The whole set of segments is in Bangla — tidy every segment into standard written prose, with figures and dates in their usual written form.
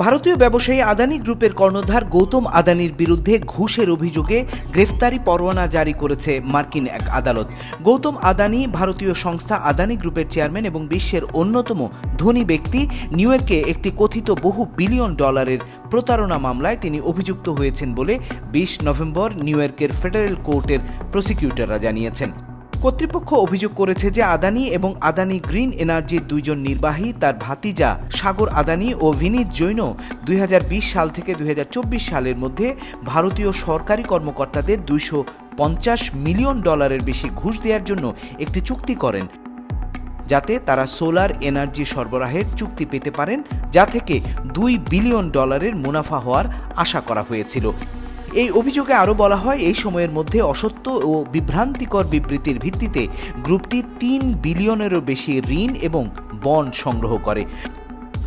ভারতীয় ব্যবসায়ী আদানি গ্রুপের কর্ণধার গৌতম আদানির বিরুদ্ধে ঘুষের অভিযোগে গ্রেফতারি পরোয়ানা জারি করেছে মার্কিন এক আদালত। গৌতম আদানি ভারতীয় সংস্থা আদানি গ্রুপের চেয়ারম্যান এবং বিশ্বের অন্যতম ধনী ব্যক্তি। নিউ ইয়র্কে একটি কথিত বহু বিলিয়ন ডলারের প্রতারণা মামলায় তিনি অভিযুক্ত হয়েছেন বলে ২০ নভেম্বর নিউ ইয়র্কের ফেডারেল কোর্টের প্রসিকিউটররা জানিয়েছেন। কর্তৃপক্ষ অভিযোগ করেছে যে আদানি এবং আদানি গ্রিন এনার্জির দুইজন নির্বাহী, তার ভাতিজা সাগর আদানি ও ভিনিত জৈন ২০২০ সাল থেকে ২০২৪ সালের মধ্যে ভারতীয় সরকারি কর্মকর্তাদের $২৫০ মিলিয়ন বেশি ঘুষ দেওয়ার জন্য একটি চুক্তি করেন, যাতে তারা সোলার এনার্জি সরবরাহের চুক্তি পেতে পারেন, যা থেকে $২ বিলিয়ন মুনাফা হওয়ার আশা করা হয়েছিল। এই অভিযোগে আরও বলা হয়, এই সময়ের মধ্যে অসত্য ও বিভ্রান্তিকর বিবৃতির ভিত্তিতে গ্রুপটি $৩ বিলিয়নেরও বেশি ঋণ এবং বন্ড সংগ্রহ করে।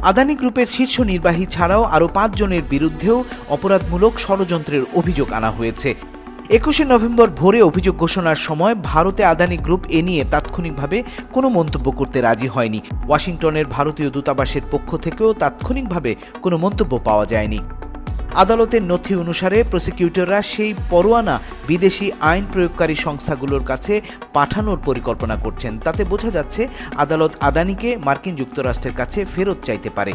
আদানি গ্রুপের শীর্ষ নির্বাহী ছাড়াও আরও ৫ জনের বিরুদ্ধেও অপরাধমূলক ষড়যন্ত্রের অভিযোগ আনা হয়েছে। ২১ নভেম্বর ভোরে অভিযোগ ঘোষণার সময় ভারতে আদানি গ্রুপ এ নিয়ে তাৎক্ষণিকভাবে কোনো মন্তব্য করতে রাজি হয়নি। ওয়াশিংটনের ভারতীয় দূতাবাসের পক্ষ থেকেও তাৎক্ষণিকভাবে কোনো মন্তব্য পাওয়া যায়নি। আদালতের নথি অনুসারে প্রসিকিউটররা সেই পরোয়ানা বিদেশি আইন প্রয়োগকারী সংস্থাগুলোর কাছে পাঠানোর পরিকল্পনা করছেন। তাতে বোঝা যাচ্ছে আদালত আদানিকে মার্কিন যুক্তরাষ্ট্রের কাছে ফেরত চাইতে পারে।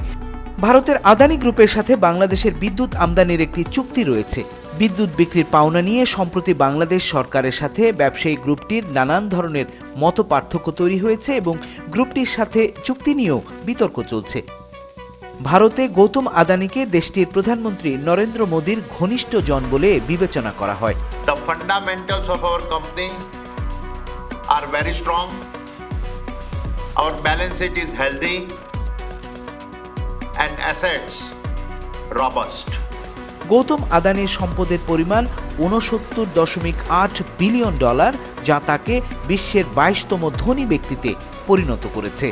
ভারতের আদানি গ্রুপের সাথে বাংলাদেশের বিদ্যুৎ আমদানির একটি চুক্তি রয়েছে। বিদ্যুৎ বিক্রির পাওনা নিয়ে সম্প্রতি বাংলাদেশ সরকারের সাথে ব্যবসায়ী গ্রুপটির নানান ধরনের মতপার্থক্য তৈরি হয়েছে এবং গ্রুপটির সাথে চুক্তি নিয়েও বিতর্ক চলছে। ভারতে গৌতম আদানিকে দেশটির প্রধানমন্ত্রী নরেন্দ্র মোদীর ঘনিষ্ঠ জন বলে বিবেচনা করা হয়। The fundamentals of our company are very strong. Our balance sheet is healthy and assets robust. Gautam আদানির সম্পদের পরিমাণ $৬৯.৮ বিলিয়ন, যা তাকে বিশ্বের ২২তম ধনী ব্যক্তিতে পরিণত করেছে।